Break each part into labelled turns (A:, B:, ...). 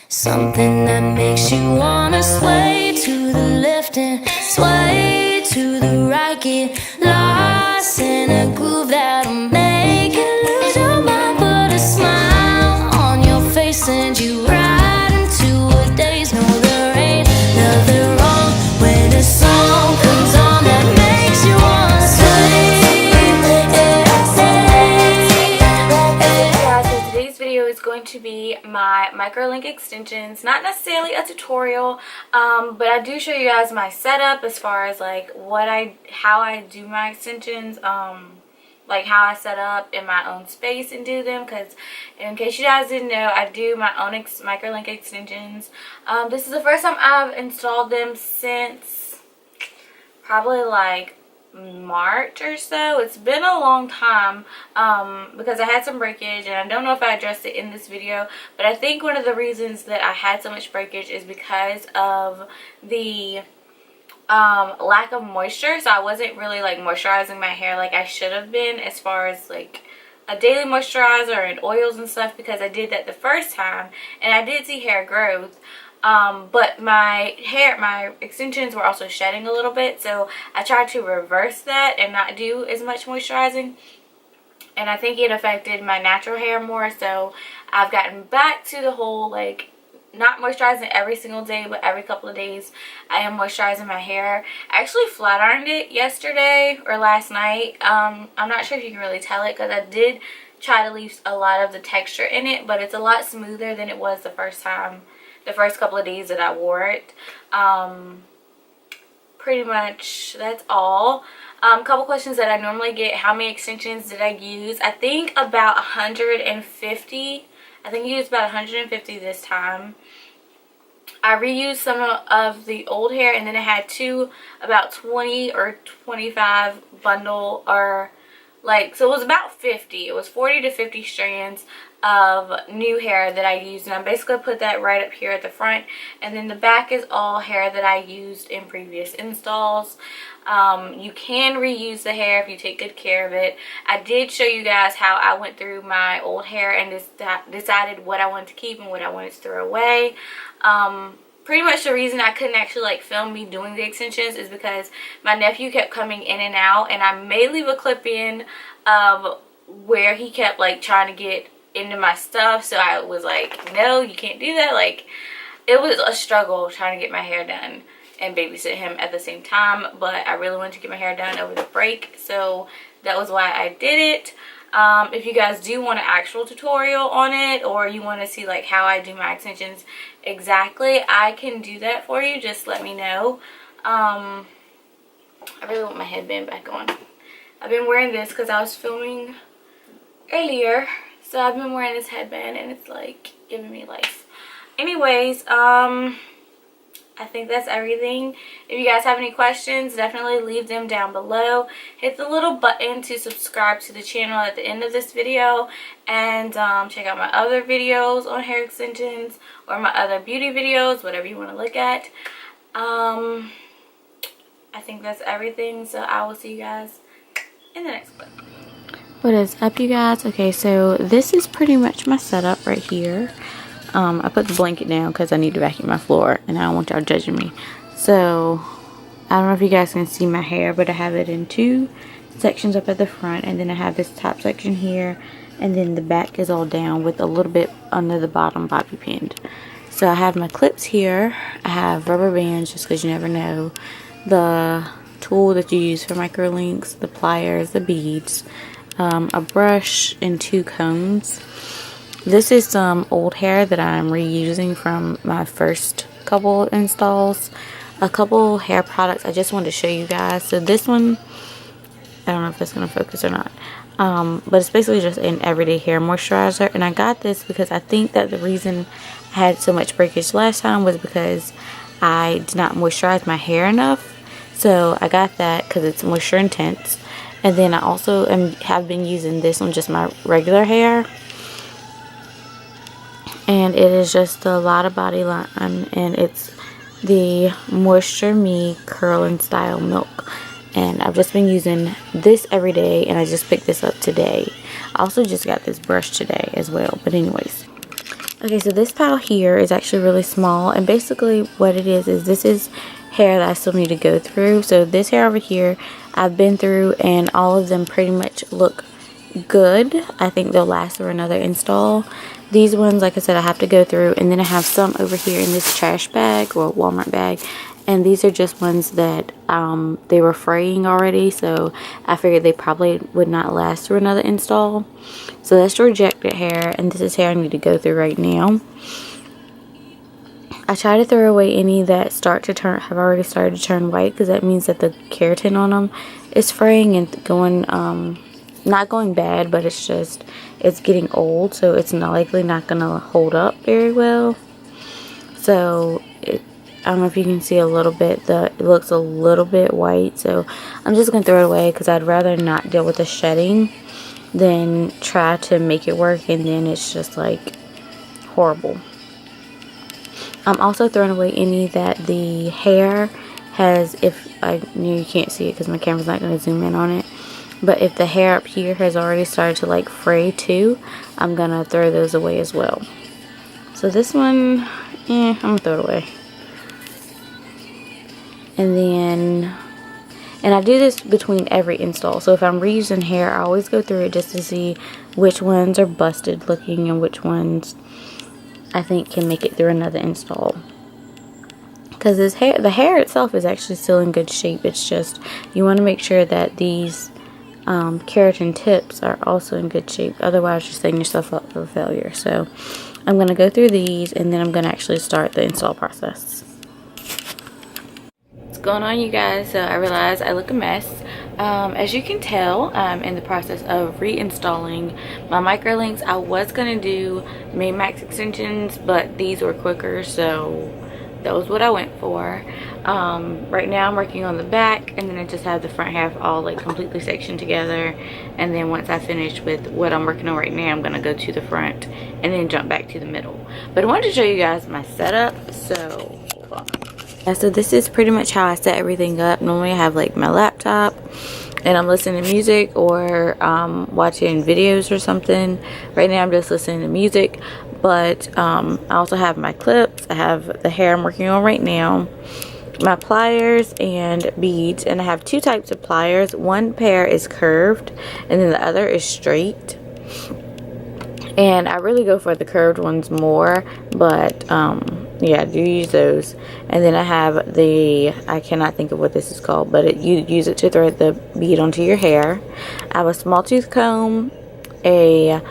A: Something that makes you wanna sway to the left and sway to the right. Get lost in a groove that'll make you lose your mind. Put a smile on your face and you right into a daze. No, there ain't nothing wrong when a song comes on that makes you wanna sway.
B: So today's video is going to be my Microlink extensions. Not necessarily a tutorial, but I do show you guys my setup as far as like how I do my extensions, like how I set up in my own space and do them, because in case you guys didn't know, I do my own Microlink extensions. This is the first time I've installed them since probably like March or so. It's been a long time because I had some breakage, and I don't know if I addressed it in this video, but I think one of the reasons that I had so much breakage is because of the lack of moisture. So I wasn't really like moisturizing my hair like I should have been, as far as like a daily moisturizer and oils and stuff, because I did that the first time and I did see hair growth. But my extensions were also shedding a little bit, so I tried to reverse that and not do as much moisturizing, and I think it affected my natural hair more. So I've gotten back to the whole like not moisturizing every single day, but every couple of days I am moisturizing my hair. I actually flat ironed it yesterday or last night. I'm not sure if you can really tell it, because I did try to leave a lot of the texture in it, but it's a lot smoother than it was the first couple of days that I wore it. Pretty much that's all. Couple questions that I normally get: how many extensions did I use? I think about 150. I think I used about 150 this time. I reused some of the old hair, and then I had about 20 or 25 bundle, or like, so it was about 50. It was 40 to 50 strands of new hair that I used, and I basically put that right up here at the front, and then the back is all hair that I used in previous installs. You can reuse the hair if you take good care of it. I did show you guys how I went through my old hair and decided what I wanted to keep and what I wanted to throw away. Pretty much the reason I couldn't actually like film me doing the extensions is because my nephew kept coming in and out, and I may leave a clip in of where he kept like trying to get into my stuff. So I was like, no, you can't do that. Like, it was a struggle trying to get my hair done and babysit him at the same time, but I really wanted to get my hair done over the break, so that was why I did it. If you guys do want an actual tutorial on it, or you want to see like how I do my extensions exactly, I can do that for you. Just let me know. I really want my headband back on. I've been wearing this because I was filming earlier, so I've been wearing this headband and it's like giving me life. Anyways, I think that's everything. If you guys have any questions, definitely leave them down below. Hit the little button to subscribe to the channel at the end of this video, and check out my other videos on hair extensions, or my other beauty videos, whatever you want to look at. I think that's everything, so I will see you guys in the next clip.
C: What is up, you guys? Okay, so this is pretty much my setup right here. I put the blanket down because I need to vacuum my floor, and I don't want y'all judging me. So I don't know if you guys can see my hair, but I have it in two sections up at the front, and then I have this top section here, and then the back is all down with a little bit under the bottom bobby pinned. So I have my clips here. I have rubber bands, just because you never know, the tool that you use for microlinks, the pliers, the beads, a brush, and two combs. This is some old hair that I'm reusing from my first couple installs. A couple hair products I just wanted to show you guys. So this one, I don't know if it's going to focus or not, but it's basically just an everyday hair moisturizer, and I got this because I think that the reason I had so much breakage last time was because I did not moisturize my hair enough. So I got that because it's moisture intense, and then I also have been using this on just my regular hair. And it is just a lot of body line, and it's the Moisture Me Curl and Style Milk, and I've just been using this every day, and I just picked this up today. I also just got this brush today as well, but anyways, Okay, so this pile here is actually really small, and basically what it is this is hair that I still need to go through. So this hair over here I've been through, and all of them pretty much look good. I think they'll last for another install. These ones, like I said, I have to go through, and then I have some over here in this trash bag or Walmart bag, and these are just ones that they were fraying already, so I figured they probably would not last through another install. So that's rejected hair, and this is hair I need to go through right now. I try to throw away any that have already started to turn white, because that means that the keratin on them is fraying and going not going bad, but it's getting old, so it's likely not gonna hold up very well. So I don't know if you can see a little bit, it looks a little bit white, so I'm just gonna throw it away, because I'd rather not deal with the shedding than try to make it work and then it's just like horrible. I'm also throwing away any that the hair has, you can't see it because my camera's not going to zoom in on it, but if the hair up here has already started to like fray too, I'm going to throw those away as well. So this one, I'm going to throw it away. And I do this between every install. So if I'm reusing hair, I always go through it just to see which ones are busted looking and which ones I think can make it through another install. Because the hair itself is actually still in good shape. It's just you want to make sure that these keratin tips are also in good shape. Otherwise, you're setting yourself up for failure. So I'm going to go through these, and then I'm going to actually start the install process. What's going on, you guys? So I realized I look a mess. As you can tell, I'm in the process of reinstalling my Microlinks. I was going to do main max extensions, but these were quicker, so that was what I went for. Right now I'm working on the back, and then I just have the front half all like completely sectioned together, and then once I finish with what I'm working on right now, I'm going to go to the front and then jump back to the middle. But I wanted to show you guys my setup, so hold on. So this is pretty much how I set everything up. Normally I have like my laptop and I'm listening to music or watching videos or something. Right now I'm just listening to music, but I also have my clips. I have the hair I'm working on right now, my pliers and beads, and I have two types of pliers. One pair is curved and then the other is straight, and I really go for the curved ones more, but yeah, I do use those. And then I have I cannot think of what this is called, but you use it to thread the bead onto your hair. I have a small tooth comb, a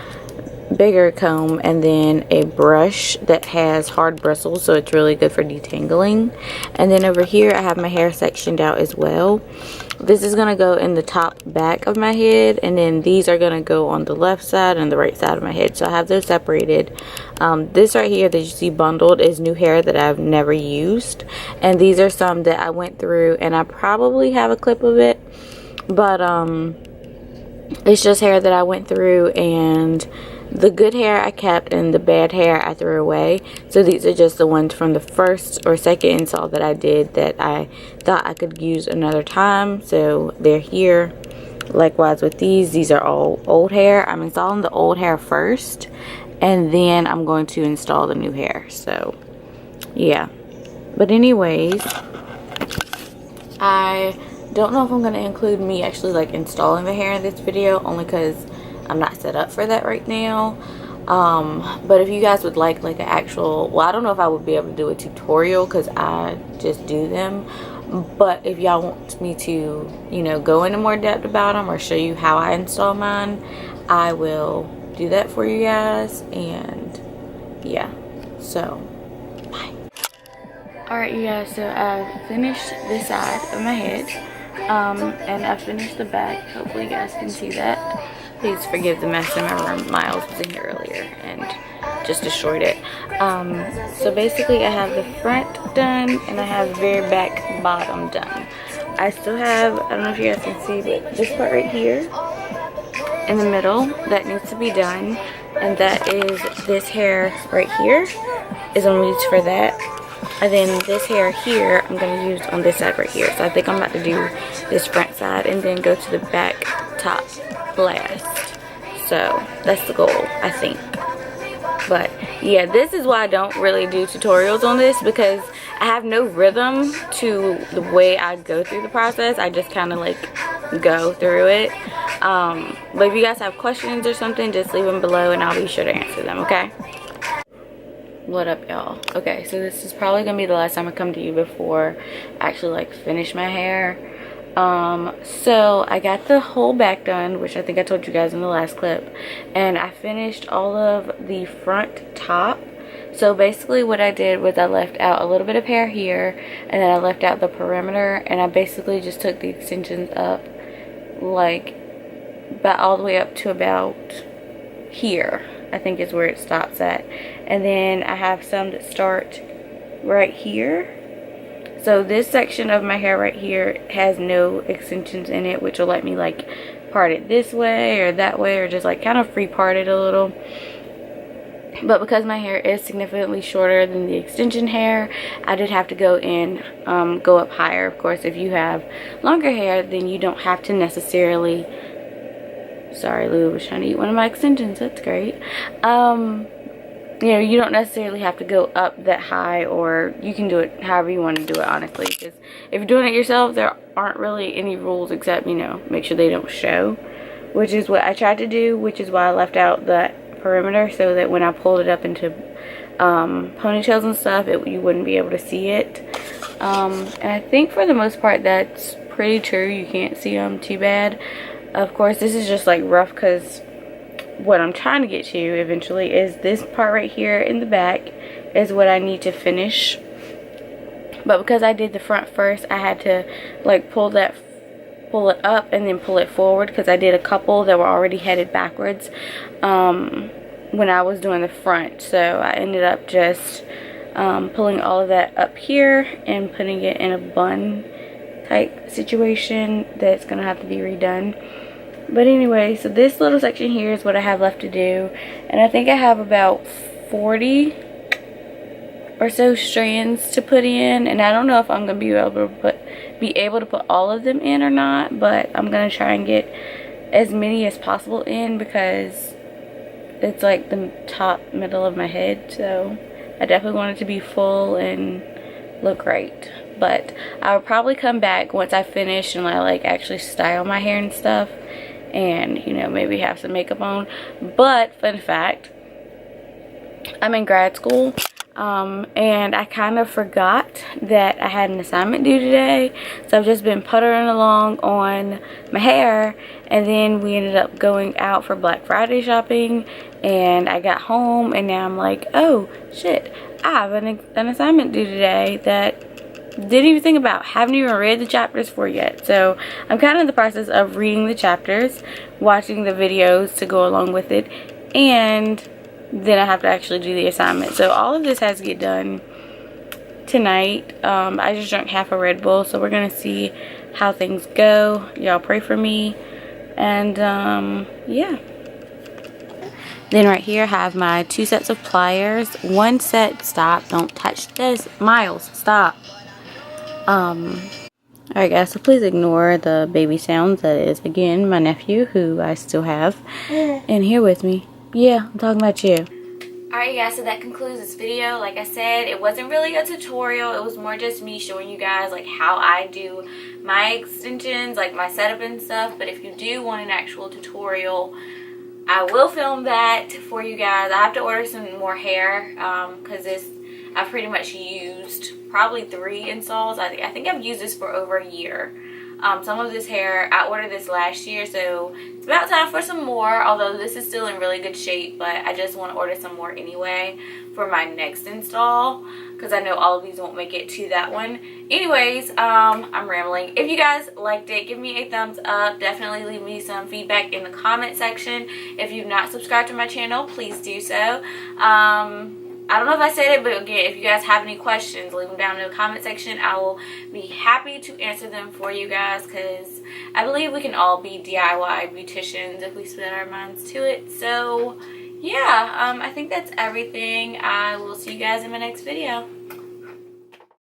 C: bigger comb, and then a brush that has hard bristles, so it's really good for detangling. And then over here I have my hair sectioned out as well. This is going to go in the top back of my head, and then these are going to go on the left side and the right side of my head, so I have those separated. This right here that you see bundled is new hair that I've never used, and these are some that I went through, and I probably have a clip of it, but it's just hair that I went through, and the good hair I kept and the bad hair I threw away. So these are just the ones from the first or second install that I did that I thought I could use another time, so they're here. Likewise with these are all old hair. I'm installing the old hair first, and then I'm going to install the new hair. So yeah, but anyways, I don't know if I'm going to include me actually like installing the hair in this video, only because I'm not set up for that right now. But if you guys would like an actual, well, I don't know if I would be able to do a tutorial because I just do them, but if y'all want me to, you know, go into more depth about them or show you how I install mine, I will do that for you guys. And yeah, so bye. Alright, you guys, so I finished this side of my head, and I finished the back. Hopefully you guys can see that. Please forgive the mess in my room. Miles was in here earlier and just destroyed it. So basically I have the front done, and I have the very back bottom done. I still have, I don't know if you guys can see, but this part right here in the middle that needs to be done, and that is this hair right here is I'm going to use for that. And then this hair here I'm going to use on this side right here. So I think I'm about to do this front side and then go to the back top last. So that's the goal, I think. But yeah, this is why I don't really do tutorials on this, because I have no rhythm to the way I go through the process. I just kind of like go through it. But if you guys have questions or something, just leave them below and I'll be sure to answer them, okay? What up, y'all? Okay, so this is probably gonna be the last time I come to you before I actually like finish my hair. So I got the whole back done, which I think I told you guys in the last clip, and I finished all of the front top. So basically what I did was I left out a little bit of hair here, and then I left out the perimeter, and I basically just took the extensions up like about all the way up to about here, I think is where it stops at. And then I have some that start right here. So this section of my hair right here has no extensions in it, which will let me like part it this way or that way, or just like kind of free part it a little. But because my hair is significantly shorter than the extension hair, I did have to go in, go up higher. Of course, if you have longer hair, then you don't have to necessarily, sorry, Lou was trying to eat one of my extensions, that's great. You know, you don't necessarily have to go up that high, or you can do it however you want to do it, honestly. Because if you're doing it yourself, there aren't really any rules except, you know, make sure they don't show, which is what I tried to do, which is why I left out the perimeter, so that when I pulled it up into ponytails and stuff, you wouldn't be able to see it. And I think for the most part that's pretty true. You can't see them too bad. Of course, this is just like rough, because what I'm trying to get to eventually is this part right here in the back is what I need to finish. But because I did the front first, I had to like pull it up and then pull it forward, because I did a couple that were already headed backwards when I was doing the front. So I ended up just pulling all of that up here and putting it in a bun type situation that's gonna have to be redone. But anyway, so this little section here is what I have left to do, and I think I have about 40 or so strands to put in, and I don't know if I'm gonna be able to put all of them in or not, but I'm gonna try and get as many as possible in, because it's like the top middle of my head, so I definitely want it to be full and look right. But I will probably come back once I finish and I like actually style my hair and stuff, and you know, maybe have some makeup on. But fun fact, I'm in grad school, and I kind of forgot that I had an assignment due today, so I've just been puttering along on my hair. And then we ended up going out for Black Friday shopping, and I got home and now I'm like, oh shit, I have an assignment due today that didn't even think about, haven't even read the chapters for yet. So I'm kind of in the process of reading the chapters, watching the videos to go along with it, and then I have to actually do the assignment. So all of this has to get done tonight. I just drank half a Red Bull, so we're gonna see how things go. Y'all pray for me, and yeah. Then right here I have my 2 sets of pliers. One set, stop, don't touch this, Miles, stop. Alright guys, so please ignore the baby sounds. That is again my nephew, who I still have in here with me. Yeah, I'm talking about you.
B: Alright guys, so that concludes this video. Like I said, it wasn't really a tutorial. It was more just me showing you guys like how I do my extensions, like my setup and stuff. But if you do want an actual tutorial, I will film that for you guys. I have to order some more hair because I've pretty much used probably 3 installs. I think I've used this for over a year. Some of this hair, I ordered this last year, so it's about time for some more, although this is still in really good shape, but I just want to order some more anyway for my next install, because I know all of these won't make it to that one. Anyways, I'm rambling. If you guys liked it, give me a thumbs up. Definitely leave me some feedback in the comment section. If you've not subscribed to my channel, please do so. I don't know if I said it, but again, if you guys have any questions, leave them down in the comment section. I will be happy to answer them for you guys, because I believe we can all be DIY beauticians if we set our minds to it. So yeah, I think that's everything. I will see you guys in my next video.